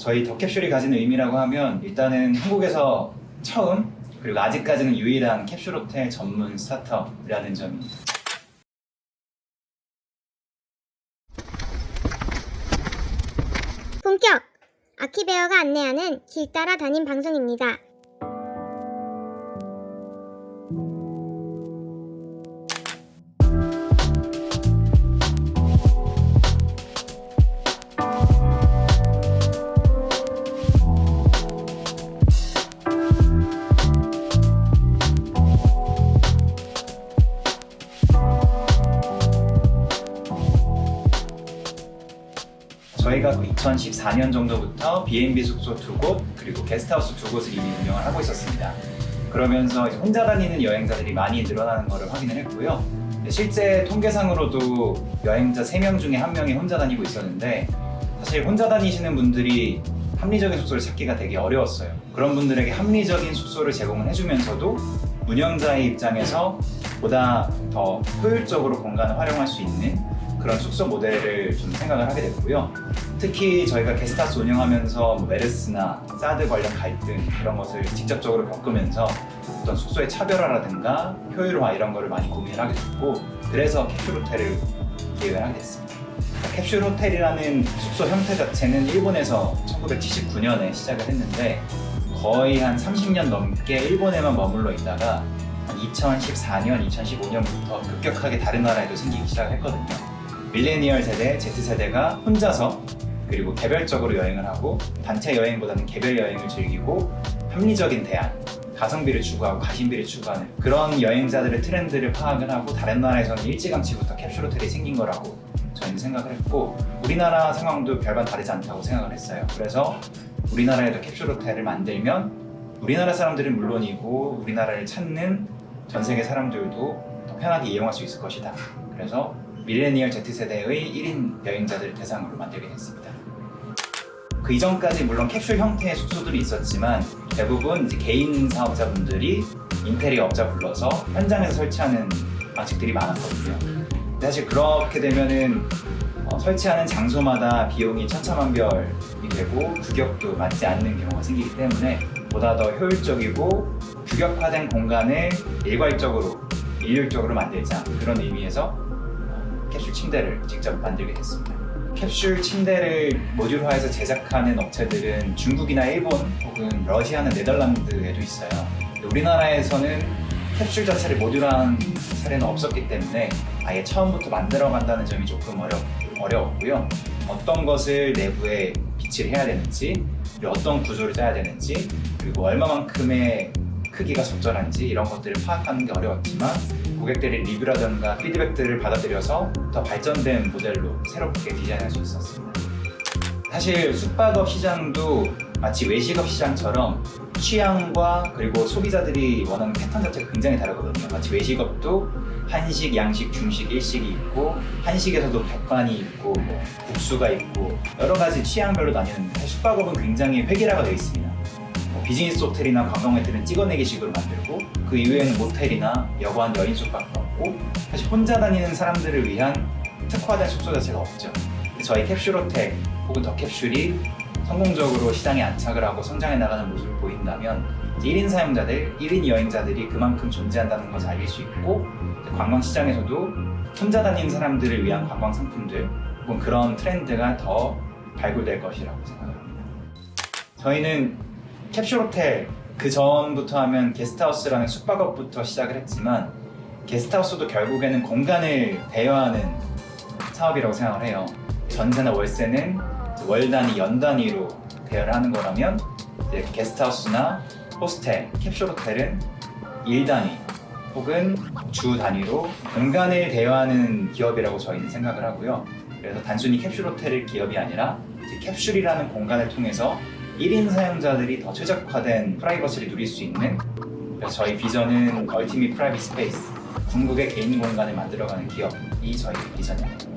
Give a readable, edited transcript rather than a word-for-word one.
저희 더캡슐이 가지는 의미라고 하면 일단은 한국에서 처음 그리고 아직까지는 유일한 캡슐 호텔 전문 스타트업이라는 점입니다. 본격! 아키베어가 안내하는 길 따라 다닌 방송입니다. 저희가 2014년 정도부터 B&B 숙소 2곳 그리고 게스트하우스 2곳을 이미 운영을 하고 있었습니다. 그러면서 이제 혼자 다니는 여행자들이 많이 늘어나는 것을 확인을 했고요. 실제 통계상으로도 여행자 3명 중에 1명이 혼자 다니고 있었는데 사실 혼자 다니시는 분들이 합리적인 숙소를 찾기가 되게 어려웠어요. 그런 분들에게 합리적인 숙소를 제공을 해주면서도 운영자의 입장에서 보다 더 효율적으로 공간을 활용할 수 있는 그런 숙소 모델을 좀 생각을 하게 됐고요. 특히 저희가 게스트하우스 운영하면서 메르스나 사드 관련 갈등 그런 것을 직접적으로 겪으면서 어떤 숙소의 차별화라든가 효율화 이런 거를 많이 고민을 하게 됐고 그래서 캡슐 호텔을 기획을 하게 됐습니다. 캡슐 호텔이라는 숙소 형태 자체는 일본에서 1979년에 시작을 했는데 거의 한 30년 넘게 일본에만 머물러 있다가 한 2014년, 2015년부터 급격하게 다른 나라에도 생기기 시작했거든요. 밀레니얼 세대, Z세대가 혼자서 그리고 개별적으로 여행을 하고 단체 여행보다는 개별 여행을 즐기고 합리적인 대안, 가성비를 추구하고 가심비를 추구하는 그런 여행자들의 트렌드를 파악을 하고 다른 나라에서는 일찌감치부터 캡슐 호텔이 생긴 거라고 저희는 생각을 했고 우리나라 상황도 별반 다르지 않다고 생각을 했어요. 그래서 우리나라에도 캡슐 호텔을 만들면 우리나라 사람들은 물론이고 우리나라를 찾는 전 세계 사람들도 더 편하게 이용할 수 있을 것이다. 그래서 밀레니얼 Z세대의 1인 여행자들을 대상으로 만들게 됐습니다. 그 이전까지 물론 캡슐 형태의 숙소들이 있었지만 대부분 이제 개인 사업자분들이 인테리어 업자 불러서 현장에서 설치하는 방식들이 많았거든요. 근데 사실 그렇게 되면은 설치하는 장소마다 비용이 천차만별이 되고 규격도 맞지 않는 경우가 생기기 때문에 보다 더 효율적이고 규격화된 공간을 일괄적으로 일률적으로 만들자 그런 의미에서 캡슐 침대를 직접 만들게 됐습니다. 캡슐 침대를 모듈화해서 제작하는 업체들은 중국이나 일본 혹은 러시아나 네덜란드에도 있어요. 우리나라에서는 캡슐 자체를 모듈화한 사례는 없었기 때문에 아예 처음부터 만들어간다는 점이 조금 어려웠고요. 어떤 것을 내부에 비치를 해야 되는지 그리고 어떤 구조를 짜야 되는지 그리고 얼마만큼의 크기가 적절한지 이런 것들을 파악하는 게 어려웠지만 고객들의 리뷰라든가 피드백들을 받아들여서 더 발전된 모델로 새롭게 디자인할 수 있었습니다. 사실 숙박업 시장도 마치 외식업 시장처럼 취향과 그리고 소비자들이 원하는 패턴 자체가 굉장히 다르거든요. 마치 외식업도 한식, 양식, 중식, 일식이 있고 한식에서도 백반이 있고 뭐 국수가 있고 여러 가지 취향별로 나뉘는데 숙박업은 굉장히 획일화가 되어 있습니다. 비즈니스 호텔이나 관광 호텔은 찍어내기식으로 만들고 그 이외에는 모텔이나 여관, 여인 숙박도 없고 사실 혼자 다니는 사람들을 위한 특화된 숙소 자체가 없죠. 저희 캡슐 호텔 혹은 더 캡슐이 성공적으로 시장에 안착을 하고 성장해 나가는 모습을 보인다면 1인 사용자들, 1인 여행자들이 그만큼 존재한다는 것을 알릴 수 있고 관광 시장에서도 혼자 다니는 사람들을 위한 관광 상품들 혹은 그런 트렌드가 더 발굴될 것이라고 생각합니다. 저희는 캡슐 호텔 그 전부터 하면 게스트하우스라는 숙박업부터 시작을 했지만 게스트하우스도 결국에는 공간을 대여하는 사업이라고 생각을 해요. 전세나 월세는 월 단위, 연 단위로 대여를 하는 거라면 이제 게스트하우스나 호스텔, 캡슐 호텔은 일 단위 혹은 주 단위로 공간을 대여하는 기업이라고 저희는 생각을 하고요. 그래서 단순히 캡슐 호텔의 기업이 아니라 이제 캡슐이라는 공간을 통해서 1인 사용자들이 더 최적화된 프라이버시를 누릴 수 있는 그래서 저희 비전은 얼티밋 프라이빗 스페이스 궁극의 개인 공간을 만들어가는 기업이 저희 비전입니다.